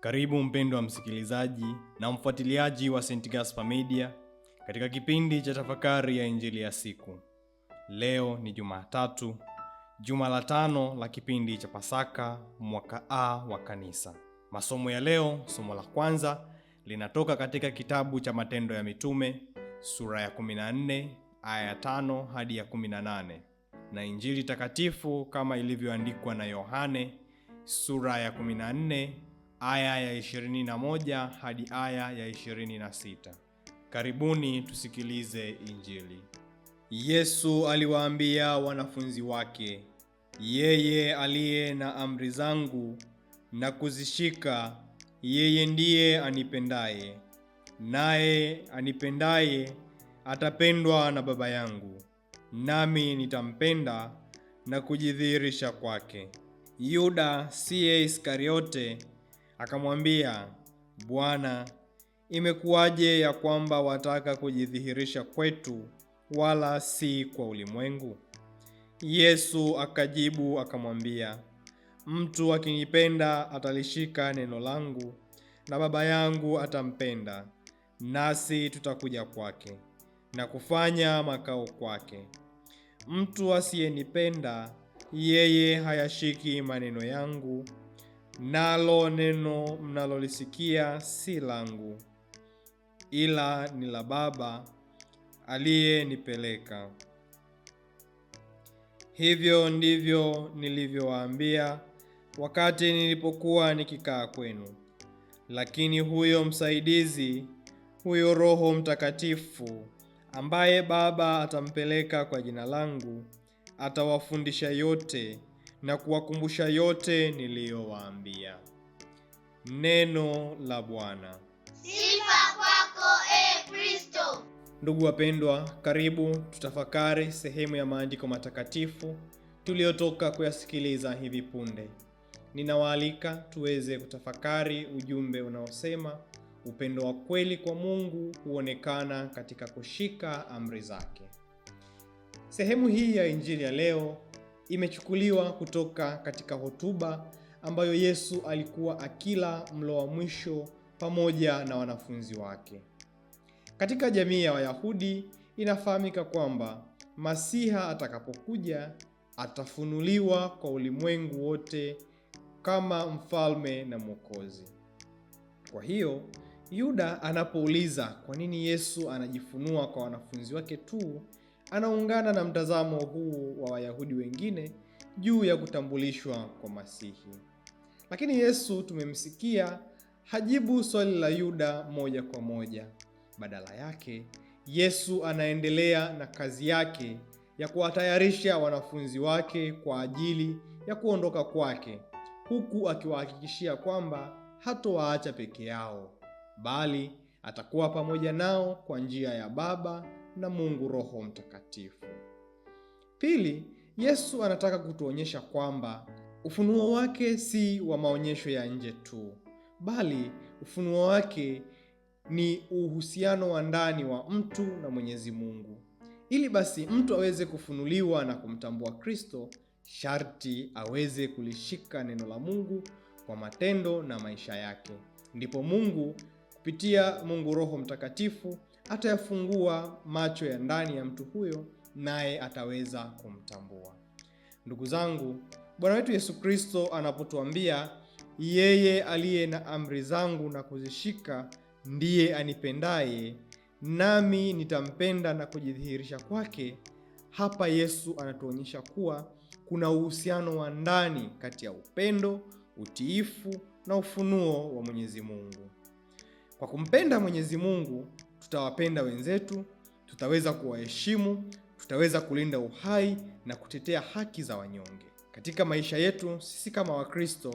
Karibu mpendwa msikilizaji na mfuatiliaji wa St. Gaspar Media katika kipindi cha tafakari ya Injili ya siku. Leo ni Jumatatu, juma la 5 la kipindi cha Pasaka, mwaka A wa Kanisa. Masomo ya leo, somo la kwanza linatoka katika kitabu cha Matendo ya Mitume, sura ya 14, aya ya 5 hadi ya 18, na Injili takatifu kama ilivyoandikwa na Yohane, sura ya 14, aya ya 21 hadi aya ya 26. Karibuni tusikilize Injili. Yesu aliwaambia wanafunzi wake, yeye aliye na amri zangu na kuzishika, yeye ndiye anipendaye, naye anipendaye atapendwa na Baba yangu, nami nitampenda na kujidhihirisha kwake. Yuda siye Iskariote akamwambia, Bwana, imekuwaje ya kwamba wataka kujidhihirisha kwetu wala si kwa ulimwengu? Yesu akajibu akamwambia, mtu akinipenda atalishika neno langu, na Baba yangu atampenda, nasi tutakuja kwake na kufanya makao kwake. Mtu asiyenipenda, yeye hayashiki maneno yangu, nalo neno mnalolisikia si langu, ila ni la Baba aliyenipeleka. Hivyo ndivyo nilivyowaambia wakati nilipokuwa nikikaa kwenu. Lakini huyo msaidizi, huyo Roho Mtakatifu, ambaye Baba atampeleka kwa jina langu, atawafundisha yote na kuwakumbusha yote niliyowaambia. Neno la Bwana. Sifa kwako, Kristo. Ndugu wapendwa, karibu tutafakari sehemu ya maandiko matakatifu tuliyotoka kuyasikiliza hivi punde. Ninawaalika tuweze kutafakari ujumbe unaosema upendo wa kweli kwa Mungu huonekana katika kushika amri zake. Sehemu hii ya Injili ya leo imechukuliwa kutoka katika hotuba ambayo Yesu alikuwa akila mlo wa mwisho pamoja na wanafunzi wake. Katika jamii ya Wayahudi inafahamika kwamba Masiha atakapokuja atafunuliwa kwa ulimwengu wote kama mfalme na Mwokozi. Kwa hiyo, Yuda anapouliza kwa nini Yesu anajifunua kwa wanafunzi wake tu, anaungana na mtazamo huu wa Wayahudi wengine juu ya kutambulishwa kwa Masihi. Lakini Yesu tumemsikia hajibu swali la Yuda moja kwa moja. Badala yake, Yesu anaendelea na kazi yake ya kuwatayarisha wanafunzi wake kwa ajili ya kuondoka kwake, huku akiwahakikishia kwamba hatowaacha peke yao, bali atakuwa pamoja nao kwa njia ya Baba na Mungu Roho Mtakatifu. Pili, Yesu anataka kutuonyesha kwamba ufunuo wake si wa maonyesho ya nje tu, bali ufunuo wake ni uhusiano wa ndani wa mtu na Mwenyezi Mungu. Ili basi mtu aweze kufunuliwa na kumtambua Kristo, sharti aweze kulishika neno la Mungu kwa matendo na maisha yake. Ndipo Mungu kupitia Mungu Roho Mtakatifu atayafungua macho ya ndani ya mtu huyo, naye ataweza kumtambua. Ndugu zangu, Bwana wetu Yesu Kristo anapotuambia yeye aliye na amri zangu na kuzishika ndiye anipendaye, nami nitampenda na kujidhihirisha kwake, hapa Yesu anatuonyesha kuwa kuna uhusiano wa ndani kati ya upendo, utiifu na ufunuo wa Mwenyezi Mungu. Kwa kumpenda Mwenyezi Mungu, tutawapenda wenzetu, tutaweza kuwaheshimu, tutaweza kulinda uhai na kutetea haki za wanyonge. Katika maisha yetu sisi kama Wakristo,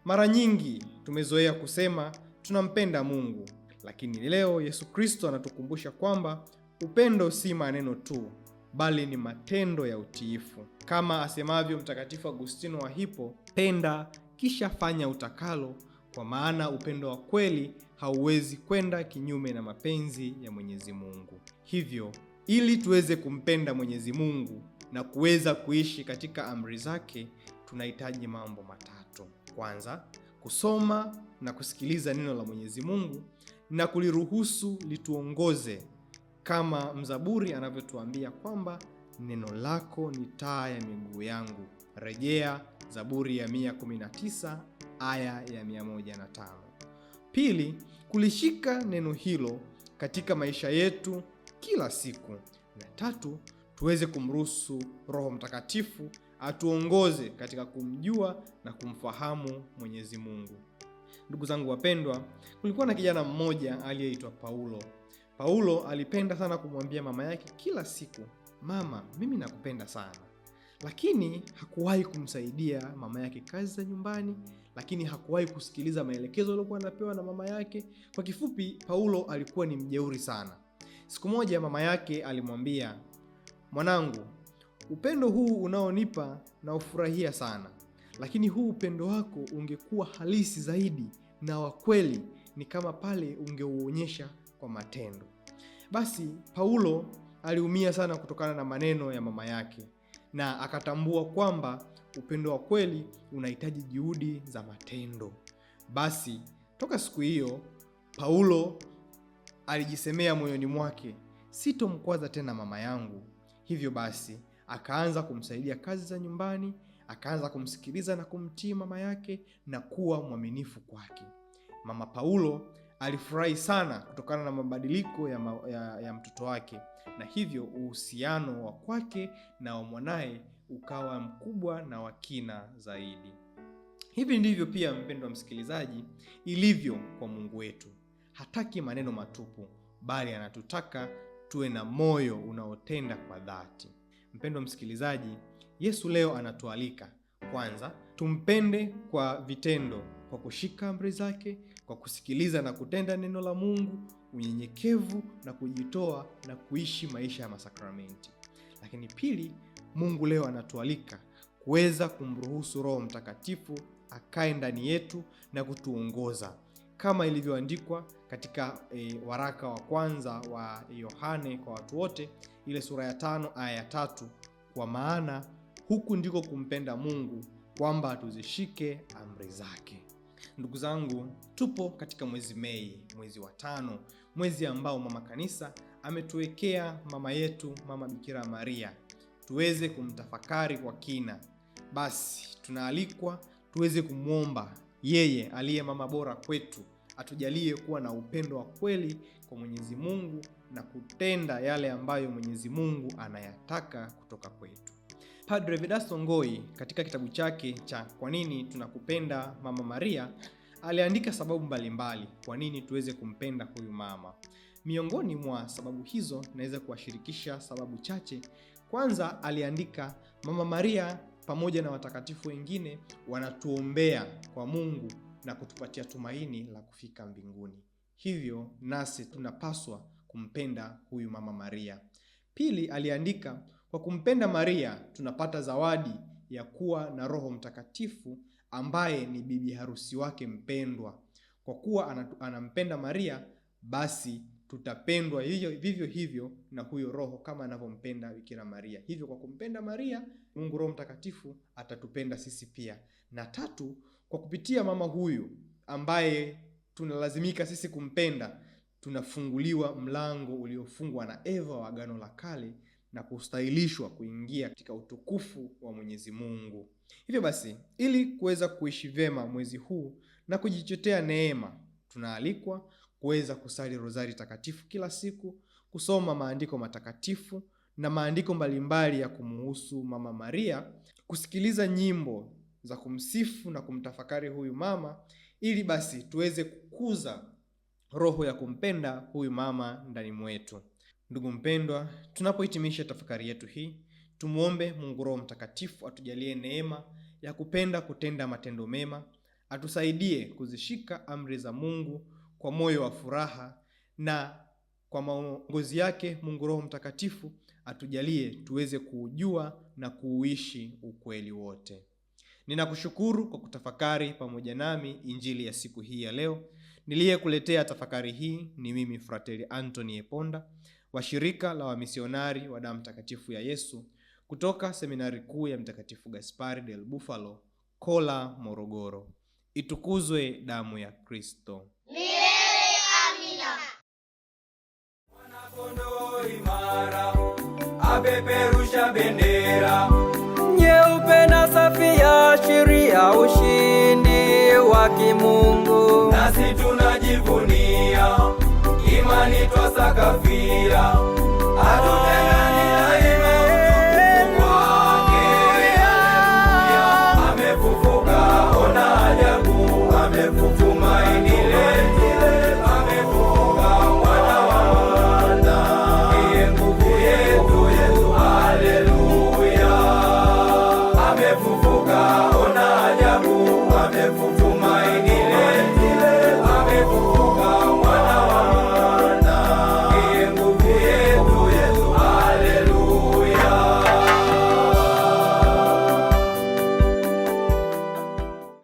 mara nyingi tumezoea kusema tunampenda Mungu, lakini leo Yesu Kristo anatukumbusha kwamba upendo si maneno tu, bali ni matendo ya utiifu. Kama asemavyo Mtakatifu Agustino wa Hippo, penda kisha fanya utakalo, kwa maana upendo wa kweli hauwezi kwenda kinyume na mapenzi ya Mwenyezi Mungu. Hivyo, ili tuweze kumpenda Mwenyezi Mungu na kuweza kuishi katika amri zake, tunahitaji mambo matatu. Kwanza, kusoma na kusikiliza neno la Mwenyezi Mungu na kuliruhusu lituongoze, kama mzaburi anavyotuambia kwamba neno lako ni taa ya miguu yangu. Rejea Zaburi ya 119 aya ya 105. Pili, kulishika neno hilo katika maisha yetu kila siku. Na tatu, tuweze kumruhusu Roho Mtakatifu atuongoze katika kumjua na kumfahamu Mwenyezi Mungu. Ndugu zangu wapendwa, kulikuwa na kijana mmoja aliyeitwa Paulo. Paulo alipenda sana kumwambia mama yake kila siku, "Mama, mimi nakupenda sana." Lakini hakuwahi kumsaidia mama yake kazi za nyumbani, lakini hakuwahi kusikiliza maelekezo aliyokuwa anapewa na mama yake. Kwa kifupi, Paulo alikuwa ni mjeuri sana. Siku moja mama yake alimwambia, "Mwanangu, upendo huu unaonipa na ufurahia sana, lakini huu upendo wako ungekuwa halisi zaidi na wa kweli ni kama pale ungeuonyesha kwa matendo." Basi Paulo aliumia sana kutokana na maneno ya mama yake, na akatambua kwamba upendo wa kweli unahitaji juhudi za matendo. Basi toka siku hiyo Paulo alijisemea moyoni mwake, "Sitomkwaza tena mama yangu." Hivyo basi akaanza kumsaidia kazi za nyumbani, akaanza kumsikiliza na kumtii mama yake na kuwa mwaminifu kwake. Mama Paulo alifurahi sana kutokana na mabadiliko ya mtoto wake, na hivyo uhusiano wa kwake na wa mwanaye ukawa mkubwa na wa kina zaidi. Hivi ndivyo pia, mpendwa msikilizaji, ilivyo kwa Mungu wetu. Hataki maneno matupu, bali anatutaka tuwe na moyo unaotenda kwa dhati. Mpendwa msikilizaji, Yesu leo anatualika kwanza tumpende kwa vitendo, kwa kushika amri zake, kwa kusikiliza na kutenda neno la Mungu, unyenyekevu na kujitoa na kuishi maisha ya masakramenti. Lakini pili, Mungu leo anatualika kuweza kumruhusu Roho Mtakatifu akae ndani yetu na kutuongoza, kama ilivyoandikwa katika waraka wa kwanza wa Yohane kwa watu wote, ile sura ya 5 aya ya 3, "Kwa maana huku ndiko kumpenda Mungu, kwamba tuzishike amri zake." Ndugu zangu, tupo katika mwezi Mei, mwezi wa 5, mwezi ambao Mama Kanisa ametuwekea mama yetu, Mama Bikira Maria, tuweze kumtafakari kwa kina. Basi tunaalikwa tuweze kumwomba yeye aliye mama bora kwetu atujalie kuwa na upendo wa kweli kwa Mwenyezi Mungu na kutenda yale ambayo Mwenyezi Mungu anayataka kutoka kwetu. Padre Vedasto Ngoi katika kitabu chake cha Kwa nini tunakupenda Mama Maria aliandika sababu mbalimbali kwa nini tuweze kumpenda huyu mama. Miongoni mwa sababu hizo naweza kuwashirikisha sababu chache. Kwanza aliandika, Mama Maria pamoja na watakatifu wengine wanatuombea kwa Mungu na kutupatia tumaini la kufika mbinguni. Hivyo nasi tunapaswa kumpenda huyu Mama Maria. Pili aliandika, kwa kumpenda Maria tunapata zawadi ya kuwa na Roho Mtakatifu ambaye ni bibi harusi wake mpendwa. Kwa kuwa anampenda Maria, basi tutapendwa vivyo hivyo na huyo Roho kama anavyompenda Bikira Maria. Hivyo kwa kumpenda Maria, Mungu Roho Mtakatifu atatupenda sisi pia. Na tatu, kwa kupitia mama huyu ambaye tunalazimika sisi kumpenda, tunafunguliwa mlango uliofungwa na Eva wa Agano la Kale na kustahilishwa kuingia katika utukufu wa Mwenyezi Mungu. Hivyo basi, ili kuweza kuishi vyema mwezi huu na kujichotea neema, tunaalikwa kuweza kusali rozari takatifu kila siku, kusoma maandiko matakatifu na maandiko mbalimbali ya kumuhusu Mama Maria, kusikiliza nyimbo za kumsifu na kumtafakari huyu mama, ili basi tuweze kukuza roho ya kumpenda huyu mama ndani mwetu. Ndugu mpendwa, tunapohitimisha tafakari yetu hii, tumuombe Mungu Roho Mtakatifu atujalie neema ya kupenda kutenda matendo mema, atusaidie kuzishika amri za Mungu kwa moyo wa furaha, na kwa maongozi yake Mungu Roho Mtakatifu atujalie tuweze kuujua na kuuishi ukweli wote. Ninakushukuru kwa kutafakari pamoja nami injili ya siku hii ya leo. Niliyekuletea tafakari hii ni mimi Frateri Anthony Eponda wa shirika la wamisionari wa damu takatifu ya Yesu kutoka seminari kuu ya Mtakatifu Gaspari del Bufalo, Kola, Morogoro. Itukuzwe damu ya Kristo. Milele amina. Mwanakondoo imara apeperusha bendera nyeupe na safi, yaashiria ushindi wa kimungu. Nasi tunajivunia imani twasakafia